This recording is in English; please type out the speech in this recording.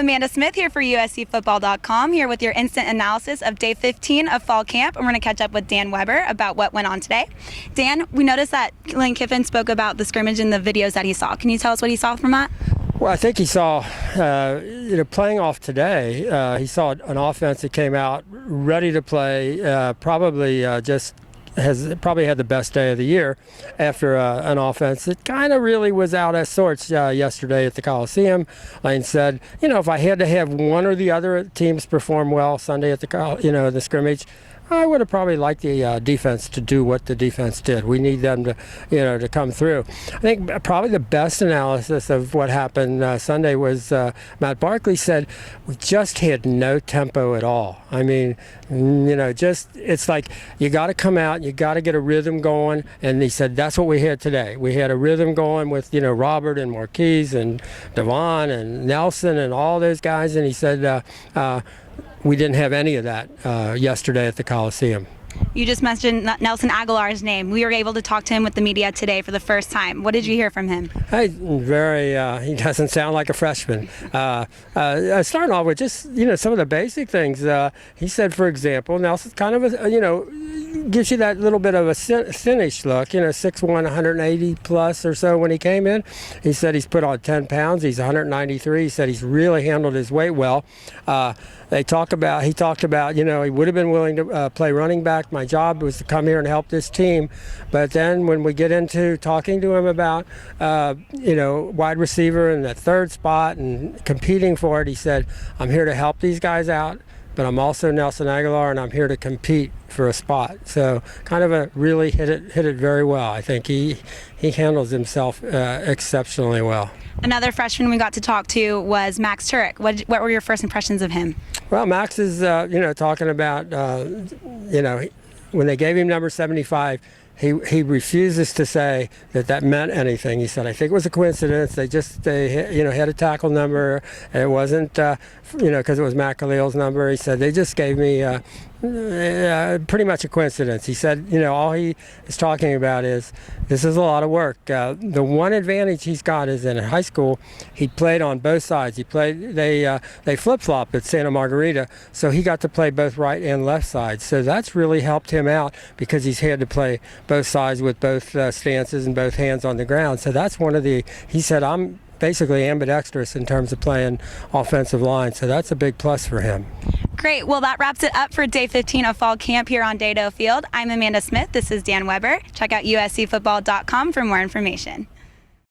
Amanda Smith here for USCFootball.com, here with your instant analysis of day 15 of fall camp. And we're going to catch up with Dan Weber about what went on today. Dan, we noticed that Lane Kiffin spoke about the scrimmage and the videos that he saw. Can you tell us what he saw from that? Well, I think he saw, playing off today, he saw an offense that came out ready to play, probably had the best day of the year after an offense that kind of really was out of sorts yesterday at the Coliseum. Lane said, if I had to have one or the other teams perform well Sunday at the scrimmage, I would have probably liked the defense to do what the defense did. We need them to come through. I think probably the best analysis of what happened Sunday was Matt Barkley said, we just had no tempo at all. I mean, it's like you got to come out, you got to get a rhythm going. And he said, that's what we had today. We had a rhythm going with, Robert and Marquise and Devon and Nelson and all those guys. And he said, we didn't have any of that yesterday at the Coliseum. You just mentioned Nelson Aguilar's name. We were able to talk to him with the media today for the first time. What did you hear from him? Hey, he doesn't sound like a freshman. Starting off with just, some of the basic things. He said, for example, Nelson's kind of gives you that little bit of a thinnish look, 6'1", 180 plus or so when he came in. He said he's put on 10 pounds. He's 193. He said he's really handled his weight well. He talked about, he would have been willing to play running back. My job was to come here and help this team. But then when we get into talking to him about, wide receiver in that third spot and competing for it, he said, I'm here to help these guys out, but I'm also Nelson Aguilar, and I'm here to compete for a spot. So kind of really hit it very well. I think he handles himself exceptionally well. Another freshman we got to talk to was Max Turek. What were your first impressions of him? Well, Max is, talking about, when they gave him number 75, he refuses to say that meant anything. He said, I think it was a coincidence. They had a tackle number. And it wasn't, because it was Matt Khalil's number. He said, they just gave me pretty much a coincidence. He said, all he is talking about is this is a lot of work. The one advantage he's got is in high school, he played on both sides. They flip-flop at Santa Margarita, so he got to play both right and left sides. So that's really helped him out because he's had to play both sides with both stances and both hands on the ground. So that's he said, I'm basically ambidextrous in terms of playing offensive line. So that's a big plus for him. Great. Well, that wraps it up for day 15 of fall camp here on Dado Field. I'm Amanda Smith. This is Dan Weber. Check out USCFootball.com for more information.